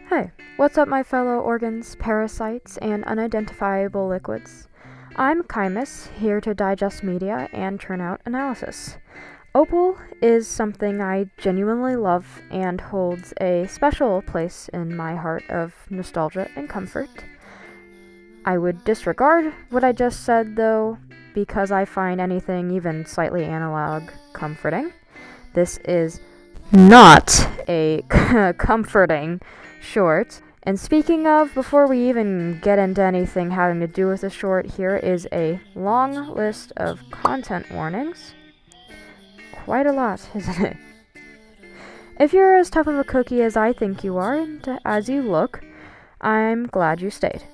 Hey, what's up my fellow organs, parasites, and unidentifiable liquids? I'm Chymus, here to digest media and churn out analysis. Opal is something I genuinely love and holds a special place in my heart of nostalgia and comfort. I would disregard what I just said, though, because I find anything even slightly analog comforting. This is not a comforting short. And speaking of, before we even get into anything having to do with the short, here is a long list of content warnings. Quite a lot, isn't it? If you're as tough of a cookie as I think you are, and as you look, I'm glad you stayed.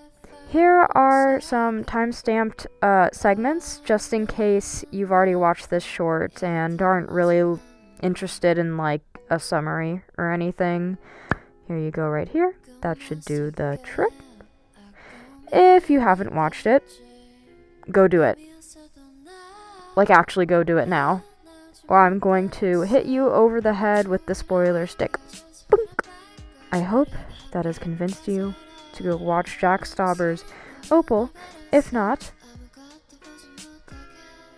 Here are some time-stamped segments, just in case you've already watched this short and aren't really interested in, like, a summary or anything. Here you go right here. That should do the trick. If you haven't watched it, go do it. Like, actually go do it now. Or I'm going to hit you over the head with the spoiler stick. Boink. I hope that has convinced you to go watch Jack Stauber's Opal. If not,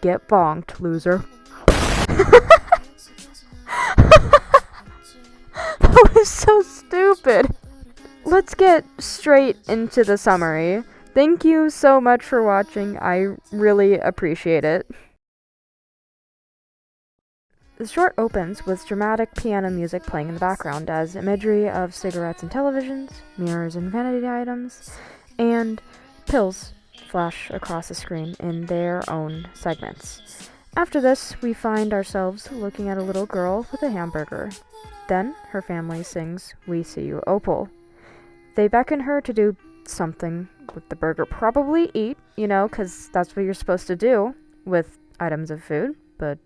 get bonked, loser. That was so stupid. Let's get straight into the summary. Thank you so much for watching. I really appreciate it. The short opens with dramatic piano music playing in the background as imagery of cigarettes and televisions, mirrors and vanity items, and pills flash across the screen in their own segments. After this, we find ourselves looking at a little girl with a hamburger. Then, her family sings, "We See You, Opal." They beckon her to do something with the burger. Probably eat, because that's what you're supposed to do with items of food, but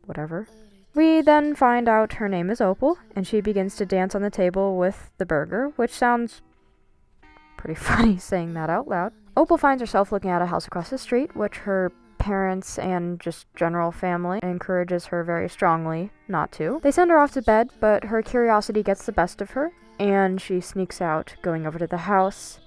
whatever. We then find out her name is Opal, and she begins to dance on the table with the burger, which sounds pretty funny saying that out loud. Opal finds herself looking at a house across the street, which her parents and just general family encourages her very strongly not to. They send her off to bed, but her curiosity gets the best of her, and she sneaks out, going over to the house.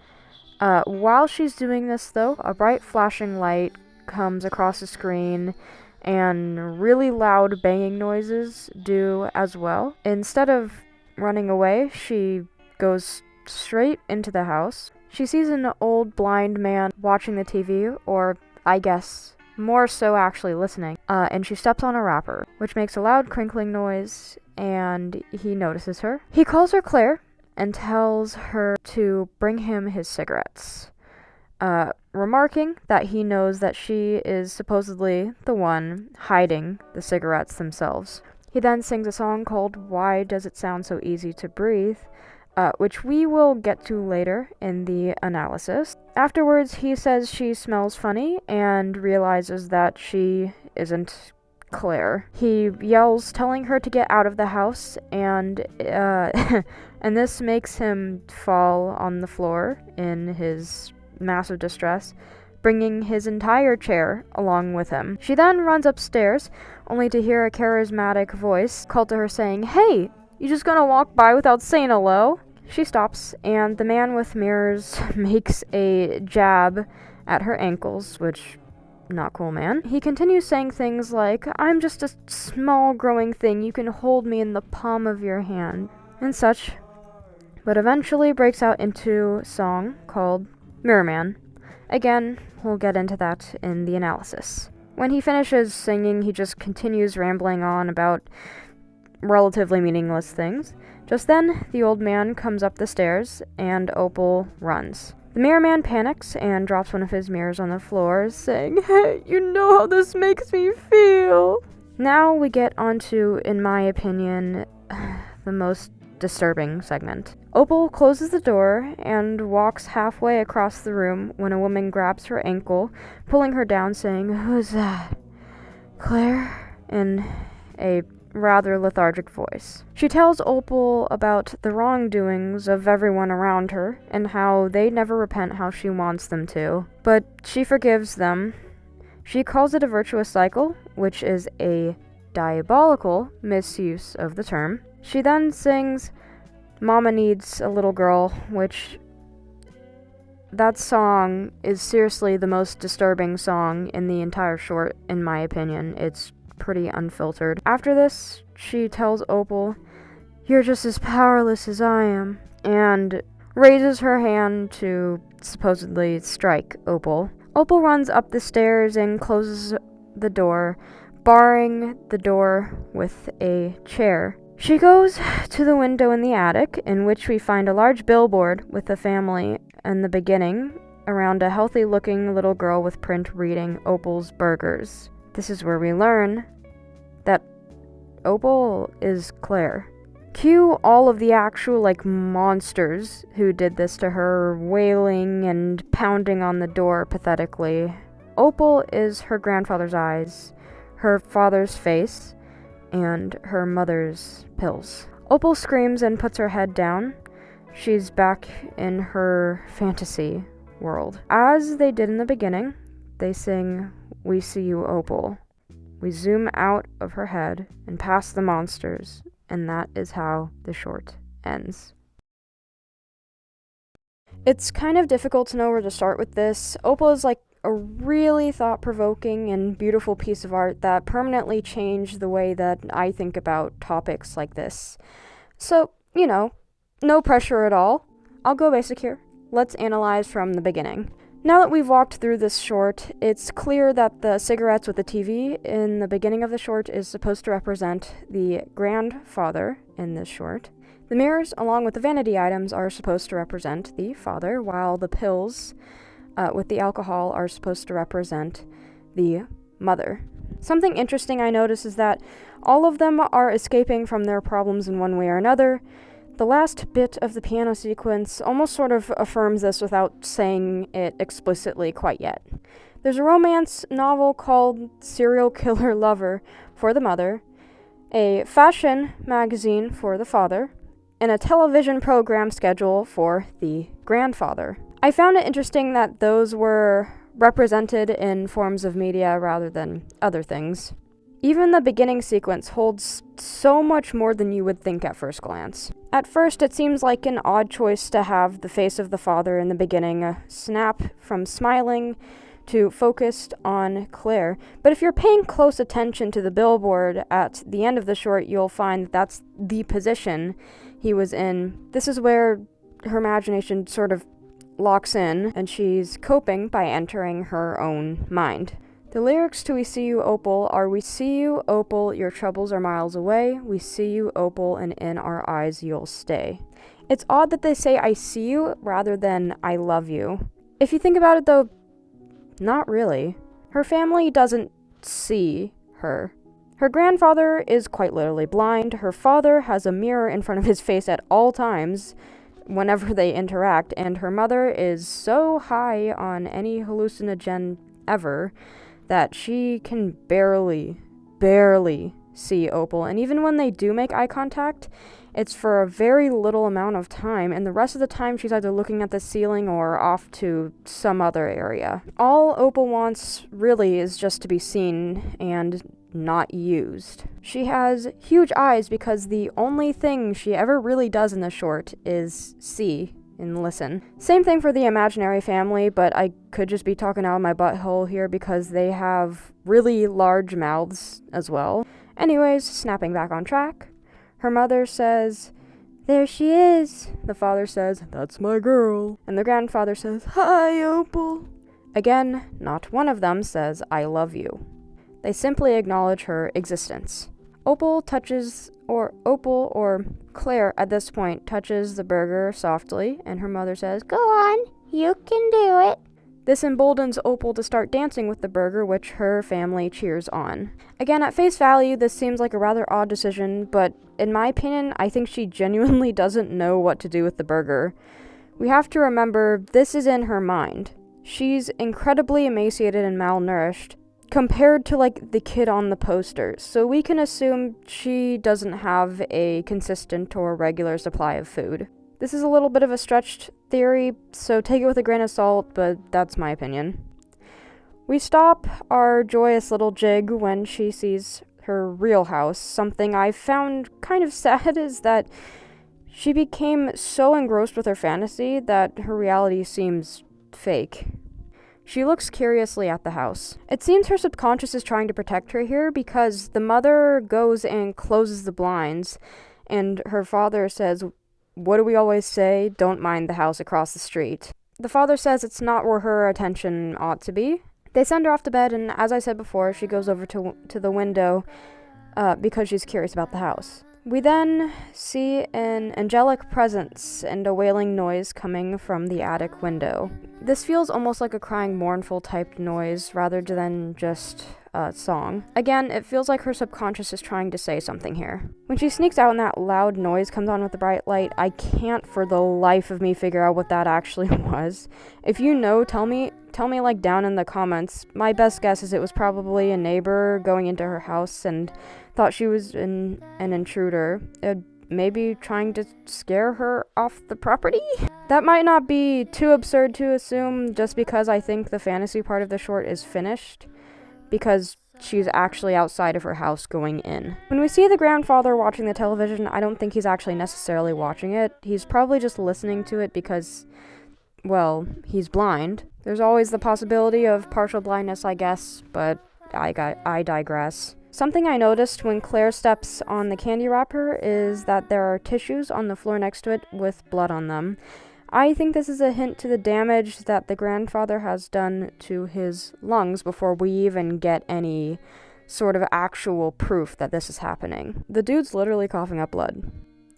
While she's doing this, though, a bright flashing light comes across the screen, and really loud banging noises do as well. Instead of running away, she goes straight into the house. She sees an old blind man watching the TV, or I guess more so actually listening, and she steps on a wrapper, which makes a loud crinkling noise, and he notices her. He calls her Claire and tells her to bring him his cigarettes, remarking that he knows that she is supposedly the one hiding the cigarettes themselves. He then sings a song called "Why Does It Sound So Easy to Breathe?", which we will get to later in the analysis. Afterwards, he says she smells funny and realizes that she isn't Claire. He yells, telling her to get out of the house, and and this makes him fall on the floor in his massive distress, bringing his entire chair along with him. She then runs upstairs, only to hear a charismatic voice call to her saying, "Hey, you just gonna walk by without saying hello?" She stops, and the man with mirrors makes a jab at her ankles, which, not cool, man. He continues saying things like, "I'm just a small growing thing, you can hold me in the palm of your hand," and such, but eventually breaks out into a song called Mirror Man. Again, we'll get into that in the analysis. When he finishes singing, he just continues rambling on about relatively meaningless things. Just then, the old man comes up the stairs, and Opal runs. The mirror man panics and drops one of his mirrors on the floor, saying, "Hey, you know how this makes me feel." Now we get onto, in my opinion, the most disturbing segment. Opal closes the door and walks halfway across the room when a woman grabs her ankle, pulling her down, saying, "Who's that? Claire?" in a rather lethargic voice. She tells Opal about the wrongdoings of everyone around her and how they never repent how she wants them to, but she forgives them. She calls it a virtuous cycle, which is a diabolical misuse of the term. She then sings, Mama Needs a Little Girl, which that song is seriously the most disturbing song in the entire short, in my opinion. It's pretty unfiltered. After this, she tells Opal, "You're just as powerless as I am," and raises her hand to supposedly strike Opal. Opal runs up the stairs and closes the door, barring the door with a chair. She goes to the window in the attic, in which we find a large billboard with a family in the beginning around a healthy-looking little girl with print reading Opal's Burgers. This is where we learn that Opal is Claire. Cue all of the actual, monsters who did this to her, wailing and pounding on the door pathetically. Opal is her grandfather's eyes, her father's face, and her mother's pills. Opal screams and puts her head down. She's back in her fantasy world. As they did in the beginning, they sing, "We See You, Opal." We zoom out of her head and past the monsters, and that is how the short ends. It's kind of difficult to know where to start with this. Opal is a really thought-provoking and beautiful piece of art that permanently changed the way that I think about topics like this. So, no pressure at all. I'll go basic here. Let's analyze from the beginning. Now that we've walked through this short, it's clear that the cigarettes with the TV in the beginning of the short is supposed to represent the grandfather in this short. The mirrors, along with the vanity items, are supposed to represent the father, while the pills with the alcohol are supposed to represent the mother. Something interesting I notice is that all of them are escaping from their problems in one way or another. The last bit of the piano sequence almost sort of affirms this without saying it explicitly quite yet. There's a romance novel called Serial Killer Lover for the mother, a fashion magazine for the father, and a television program schedule for the grandfather. I found it interesting that those were represented in forms of media rather than other things. Even the beginning sequence holds so much more than you would think at first glance. At first, it seems like an odd choice to have the face of the father in the beginning snap from smiling to focused on Claire. But if you're paying close attention to the billboard at the end of the short, you'll find that that's the position he was in. This is where her imagination sort of locks in, and she's coping by entering her own mind. The lyrics to We See You, Opal are, "We see you, Opal, your troubles are miles away. We see you, Opal, and in our eyes you'll stay." It's odd that they say "I see you" rather than "I love you." If you think about it though, not really. Her family doesn't see her. Her grandfather is quite literally blind. Her father has a mirror in front of his face at all times whenever they interact, and her mother is so high on any hallucinogen ever that she can barely see Opal. And even when they do make eye contact, it's for a very little amount of time, and the rest of the time she's either looking at the ceiling or off to some other area. All Opal wants really is just to be seen and not used. She has huge eyes because the only thing she ever really does in the short is see and listen. Same thing for the imaginary family, but I could just be talking out of my butthole here because they have really large mouths as well. Anyways, snapping back on track, her mother says, "There she is." The father says, "That's my girl." And the grandfather says, "Hi, Opal." Again, not one of them says, "I love you." They simply acknowledge her existence. Opal or Claire at this point touches the burger softly, and her mother says, "Go on, you can do it." This emboldens Opal to start dancing with the burger, which her family cheers on. Again, at face value, this seems like a rather odd decision, but in my opinion, I think she genuinely doesn't know what to do with the burger. We have to remember, this is in her mind. She's incredibly emaciated and malnourished, compared to the kid on the poster, so we can assume she doesn't have a consistent or regular supply of food. This is a little bit of a stretched theory, so take it with a grain of salt, but that's my opinion. We stop our joyous little jig when she sees her real house. Something I found kind of sad is that She became so engrossed with her fantasy that her reality seems fake. She looks curiously at the house. It seems her subconscious is trying to protect her here because the mother goes and closes the blinds, and her father says, "What do we always say? Don't mind the house across the street." The father says it's not where her attention ought to be. They send her off to bed, and as I said before, she goes over to the window because she's curious about the house. We then see an angelic presence and a wailing noise coming from the attic window. This feels almost like a crying, mournful type noise rather than just a song. Again, it feels like her subconscious is trying to say something here. When she sneaks out and that loud noise comes on with the bright light, I can't for the life of me figure out what that actually was. If you know, tell me like down in the comments. My best guess is it was probably a neighbor going into her house and thought she was an intruder, maybe trying to scare her off the property? That might not be too absurd to assume just because I think the fantasy part of the short is finished, because she's actually outside of her house going in. When we see the grandfather watching the television, I don't think he's actually necessarily watching it. He's probably just listening to it because, well, he's blind. There's always the possibility of partial blindness, I guess, but I digress. Something I noticed when Claire steps on the candy wrapper is that there are tissues on the floor next to it with blood on them. I think this is a hint to the damage that the grandfather has done to his lungs before we even get any sort of actual proof that this is happening. The dude's literally coughing up blood.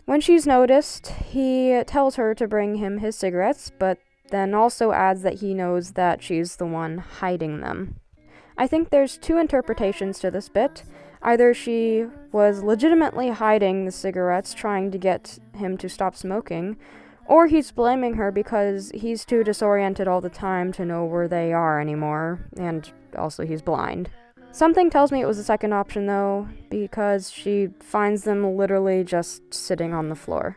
When she's noticed, he tells her to bring him his cigarettes, but then also adds that he knows that she's the one hiding them. I think there's two interpretations to this bit. Either she was legitimately hiding the cigarettes, trying to get him to stop smoking, or he's blaming her because he's too disoriented all the time to know where they are anymore, and also he's blind. Something tells me it was the second option, though, because she finds them literally just sitting on the floor.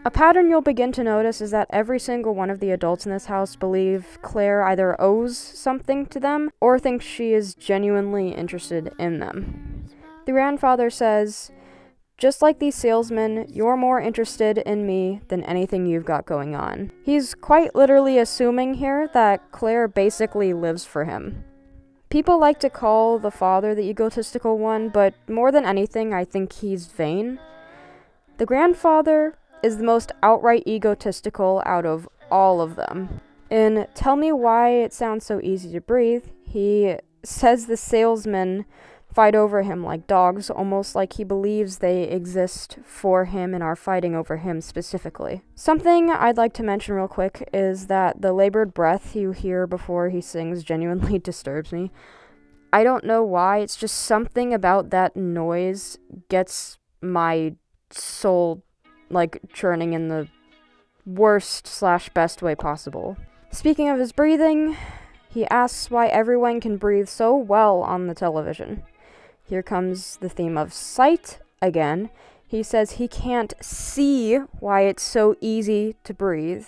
A pattern you'll begin to notice is that every single one of the adults in this house believe Claire either owes something to them or thinks she is genuinely interested in them. The grandfather says, "Just like these salesmen, you're more interested in me than anything you've got going on." He's quite literally assuming here that Claire basically lives for him. People like to call the father the egotistical one, but more than anything, I think he's vain. The grandfather is the most outright egotistical out of all of them. In Tell Me Why It Sounds So Easy to Breathe, he says the salesmen fight over him like dogs, almost like he believes they exist for him and are fighting over him specifically. Something I'd like to mention real quick is that the labored breath you hear before he sings genuinely disturbs me. I don't know why, it's just something about that noise gets my soul churning in the worst/best way possible. Speaking of his breathing, he asks why everyone can breathe so well on the television. Here comes the theme of sight again. He says he can't see why it's so easy to breathe.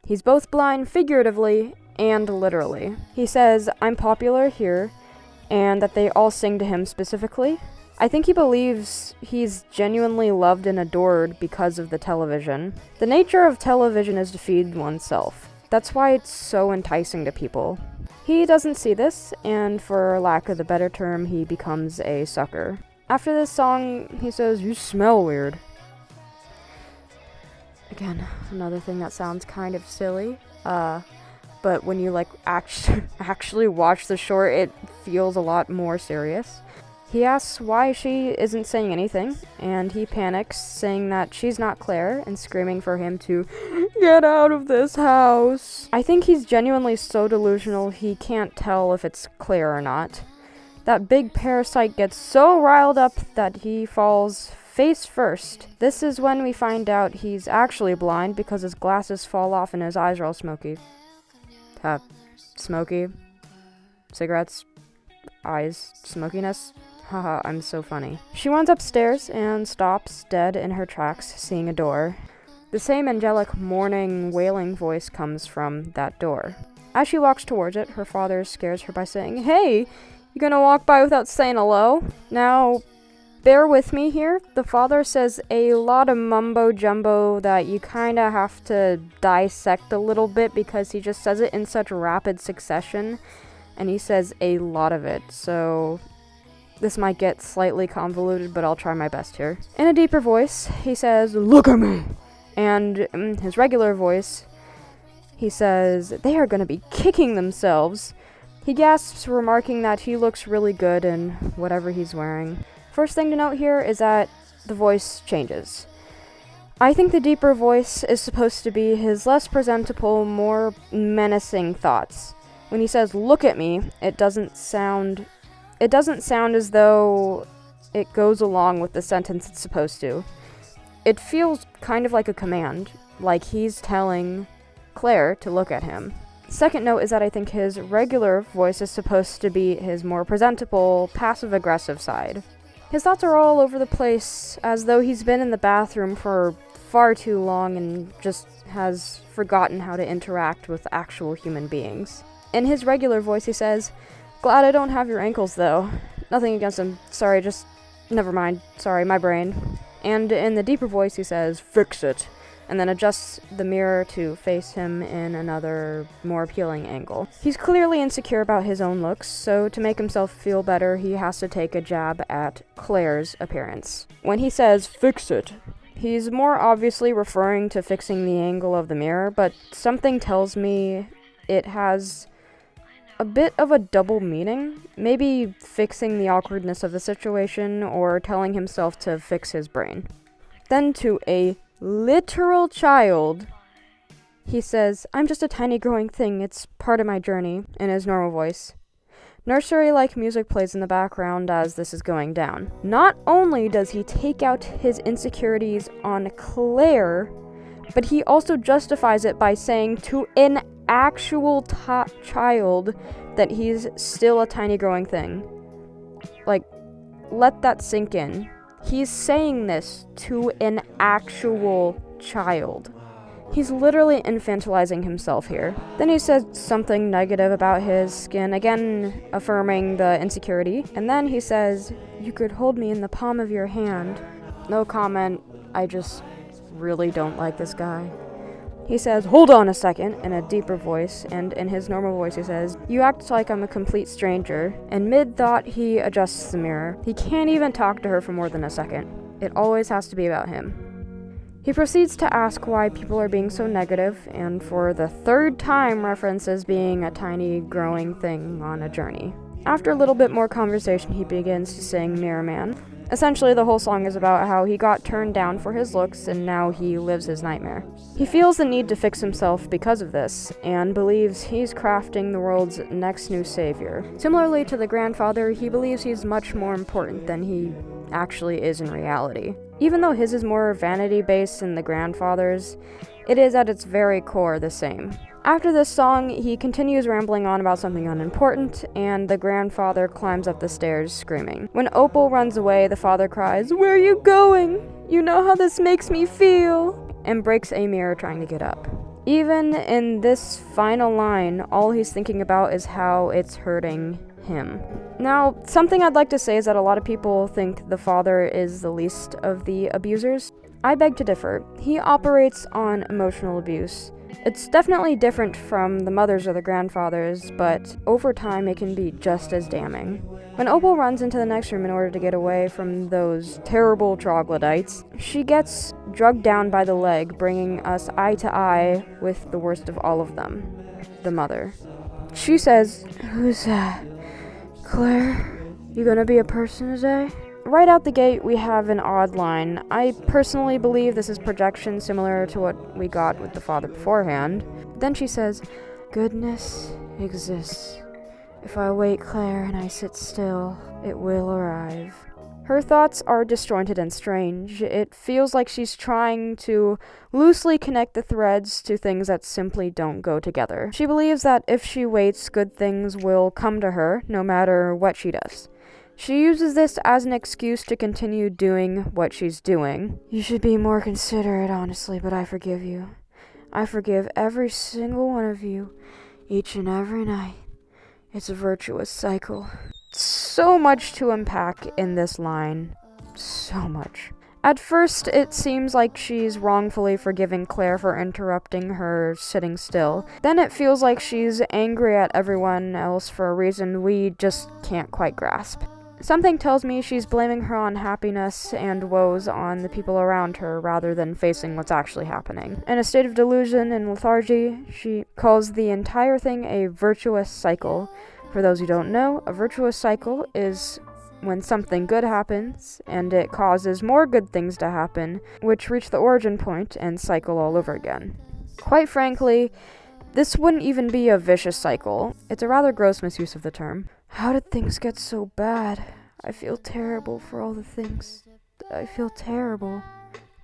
He's both blind figuratively and literally. He says, "I'm popular here," and that they all sing to him specifically. I think he believes he's genuinely loved and adored because of the television. The nature of television is to feed oneself. That's why it's so enticing to people. He doesn't see this, and for lack of a better term, he becomes a sucker. After this song, he says, "You smell weird." Again, another thing that sounds kind of silly, but when you actually watch the short, it feels a lot more serious. He asks why she isn't saying anything, and he panics, saying that she's not Claire, and screaming for him to get out of this house. I think he's genuinely so delusional he can't tell if it's Claire or not. That big parasite gets so riled up that he falls face first. This is when we find out he's actually blind because his glasses fall off and his eyes are all smoky. Smoky. Cigarettes. Eyes. Smokiness. Haha, I'm so funny. She runs upstairs and stops dead in her tracks, seeing a door. The same angelic, mourning, wailing voice comes from that door. As she walks towards it, her father scares her by saying, "Hey, you gonna walk by without saying hello?" Now, Bear with me here. The father says a lot of mumbo jumbo that you kind of have to dissect a little bit because he just says it in such rapid succession, and he says a lot of it, so this might get slightly convoluted, but I'll try my best here. In a deeper voice, he says, "Look at me!" And in his regular voice, he says, "They are going to be kicking themselves." He gasps, remarking that he looks really good in whatever he's wearing. First thing to note here is that the voice changes. I think the deeper voice is supposed to be his less presentable, more menacing thoughts. When he says, "Look at me," it doesn't sound as though it goes along with the sentence it's supposed to. It feels kind of like a command, like he's telling Claire to look at him. Second note is that I think his regular voice is supposed to be his more presentable, passive-aggressive side. His thoughts are all over the place, as though he's been in the bathroom for far too long and just has forgotten how to interact with actual human beings. In his regular voice, he says, "Glad I don't have your ankles, though. Nothing against them. Sorry, just never mind. Sorry, my brain." And in the deeper voice, he says, "Fix it," and then adjusts the mirror to face him in another, more appealing angle. He's clearly insecure about his own looks, so to make himself feel better, he has to take a jab at Claire's appearance. When he says, "Fix it," he's more obviously referring to fixing the angle of the mirror, but something tells me it has a bit of a double meaning. Maybe fixing the awkwardness of the situation, or telling himself to fix his brain. Then to a literal child, he says, "I'm just a tiny growing thing, it's part of my journey," in his normal voice. Nursery-like music plays in the background as this is going down. Not only does he take out his insecurities on Claire, but he also justifies it by saying to an actual child that he's still a tiny growing thing. Like, let that sink in. He's saying this to an actual child. He's literally infantilizing himself here. Then he says something negative about his skin, again affirming the insecurity. And then he says, "You could hold me in the palm of your hand." No comment, I just really don't like this guy. He says, "Hold on a second," in a deeper voice, and in his normal voice he says, "You act like I'm a complete stranger." And mid-thought, he adjusts the mirror. He can't even talk to her for more than a second. It always has to be about him. He proceeds to ask why people are being so negative, and for the third time references being a tiny growing thing on a journey. After a little bit more conversation, he begins to sing Mirror Man. Essentially, the whole song is about how he got turned down for his looks and now he lives his nightmare. He feels the need to fix himself because of this, and believes he's crafting the world's next new savior. Similarly to the grandfather, he believes he's much more important than he actually is in reality. Even though his is more vanity-based than the grandfather's, it is at its very core the same. After this song, he continues rambling on about something unimportant, and the grandfather climbs up the stairs screaming. When Opal runs away, the father cries, "Where are you going? You know how this makes me feel," and breaks a mirror trying to get up. Even in this final line, all he's thinking about is how it's hurting him. Now, something I'd like to say is that a lot of people think the father is the least of the abusers. I beg to differ. He operates on emotional abuse. It's definitely different from the mothers or the grandfathers, but over time it can be just as damning. When Opal runs into the next room in order to get away from those terrible troglodytes, she gets drugged down by the leg, bringing us eye to eye with the worst of all of them, the mother. She says, "Who's that? Claire? You gonna be a person today?" Right out the gate, we have an odd line. I personally believe this is projection, similar to what we got with the father beforehand. Then she says, "Goodness exists. If I wait, Claire, and I sit still, it will arrive." Her thoughts are disjointed and strange. It feels like she's trying to loosely connect the threads to things that simply don't go together. She believes that if she waits, good things will come to her, no matter what she does. She uses this as an excuse to continue doing what she's doing. "You should be more considerate, honestly, but I forgive you. I forgive every single one of you, each and every night. It's a virtuous cycle." So much to unpack in this line. so much. At first, it seems like she's wrongfully forgiving Claire for interrupting her sitting still. Then it feels like she's angry at everyone else for a reason we just can't quite grasp. Something tells me she's blaming her unhappiness and woes on the people around her rather than facing what's actually happening. In a state of delusion and lethargy, she calls the entire thing a virtuous cycle. For those who don't know, a virtuous cycle is when something good happens, and it causes more good things to happen, which reach the origin point and cycle all over again. Quite frankly, this wouldn't even be a vicious cycle. It's a rather gross misuse of the term. How did things get so bad? I feel terrible for all the things. I feel terrible.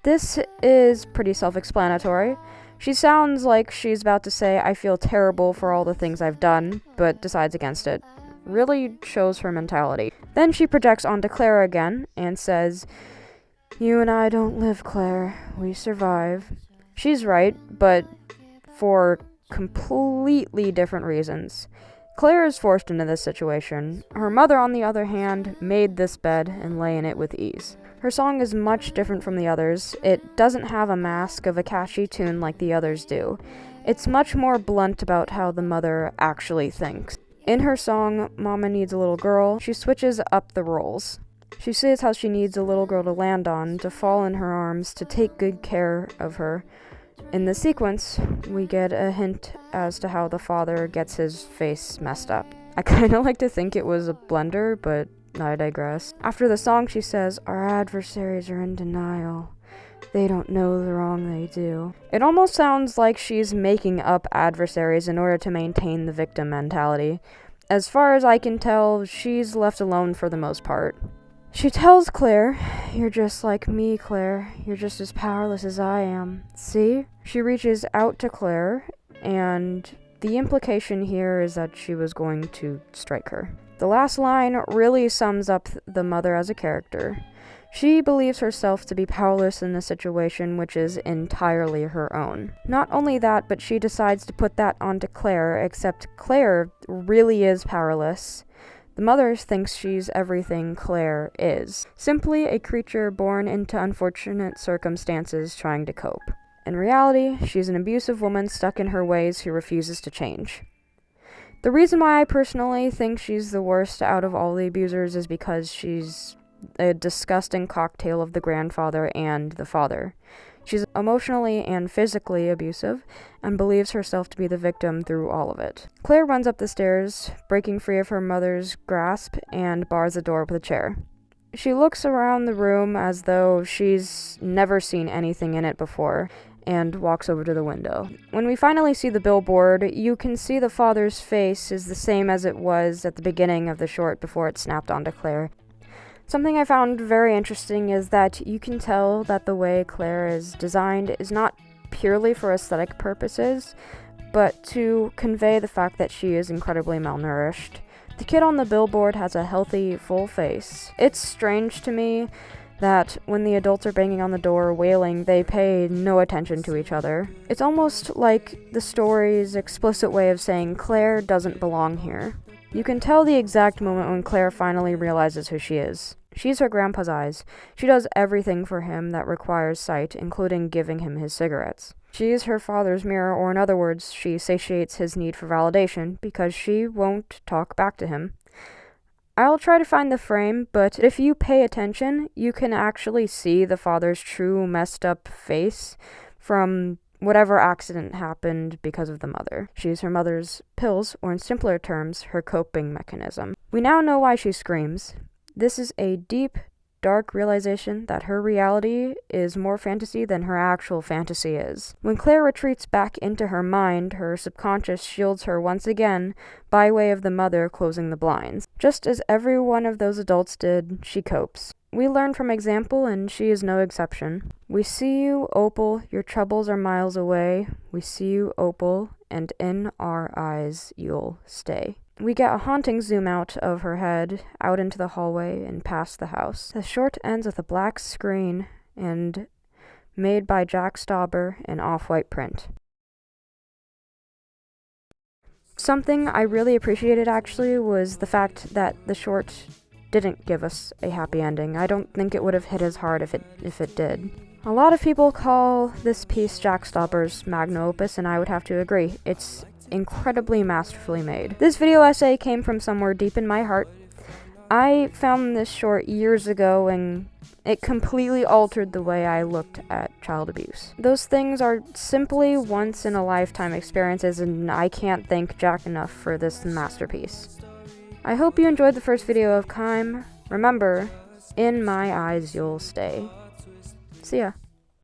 This is pretty self-explanatory. She sounds like she's about to say, I feel terrible for all the things I've done, but decides against it. Really shows her mentality. Then she projects onto Claire again and says, you and I don't live, Claire. We survive. She's right, but for completely different reasons. Claire is forced into this situation. Her mother, on the other hand, made this bed and lay in it with ease. Her song is much different from the others. It doesn't have a mask of a catchy tune like the others do. It's much more blunt about how the mother actually thinks. In her song, Mama Needs a Little Girl, she switches up the roles. She says how she needs a little girl to land on, to fall in her arms, to take good care of her. In the sequence, we get a hint as to how the father gets his face messed up. I kind of like to think it was a blunder, but I digress. After the song, she says, our adversaries are in denial. They don't know the wrong they do. It almost sounds like she's making up adversaries in order to maintain the victim mentality. As far as I can tell, she's left alone for the most part. She tells Claire, you're just like me, Claire. You're just as powerless as I am. See? She reaches out to Claire, and the implication here is that she was going to strike her. The last line really sums up the mother as a character. She believes herself to be powerless in a situation which is entirely her own. Not only that, but she decides to put that onto Claire, except Claire really is powerless. The mother thinks she's everything Claire is, simply a creature born into unfortunate circumstances trying to cope. In reality, she's an abusive woman stuck in her ways who refuses to change. The reason why I personally think she's the worst out of all the abusers is because she's a disgusting cocktail of the grandfather and the father. She's emotionally and physically abusive and believes herself to be the victim through all of it. Claire runs up the stairs, breaking free of her mother's grasp, and bars the door with a chair. She looks around the room as though she's never seen anything in it before, and walks over to the window. When we finally see the billboard, you can see the father's face is the same as it was at the beginning of the short before it snapped onto Claire. Something I found very interesting is that you can tell that the way Claire is designed is not purely for aesthetic purposes, but to convey the fact that she is incredibly malnourished. The kid on the billboard has a healthy, full face. It's strange to me that when the adults are banging on the door, wailing, they pay no attention to each other. It's almost like the story's explicit way of saying Claire doesn't belong here. You can tell the exact moment when Claire finally realizes who she is. She's her grandpa's eyes. She does everything for him that requires sight, including giving him his cigarettes. She is her father's mirror, or in other words, she satiates his need for validation because she won't talk back to him. I'll try to find the frame, but if you pay attention, you can actually see the father's true messed up face from whatever accident happened because of the mother. She's her mother's pills, or in simpler terms, her coping mechanism. We now know why she screams. This is a deep, dark realization that her reality is more fantasy than her actual fantasy is. When Claire retreats back into her mind, her subconscious shields her once again by way of the mother closing the blinds. Just as every one of those adults did, she copes. We learn from example, and she is no exception. We see you, Opal, your troubles are miles away. We see you, Opal, and in our eyes you'll stay. We get a haunting zoom out of her head, out into the hallway, and past the house. The short ends with a black screen, and made by Jack Stauber in off-white print. Something I really appreciated, actually, was the fact that the short didn't give us a happy ending. I don't think it would have hit as hard if it did. A lot of people call this piece Jack Stauber's magnum opus, and I would have to agree. It's incredibly masterfully made. This video essay came from somewhere deep in my heart. I found this short years ago, and it completely altered the way I looked at child abuse. Those things are simply once-in-a-lifetime experiences, and I can't thank Jack enough for this masterpiece. I hope you enjoyed the first video of Kime. Remember, in my eyes you'll stay. See ya.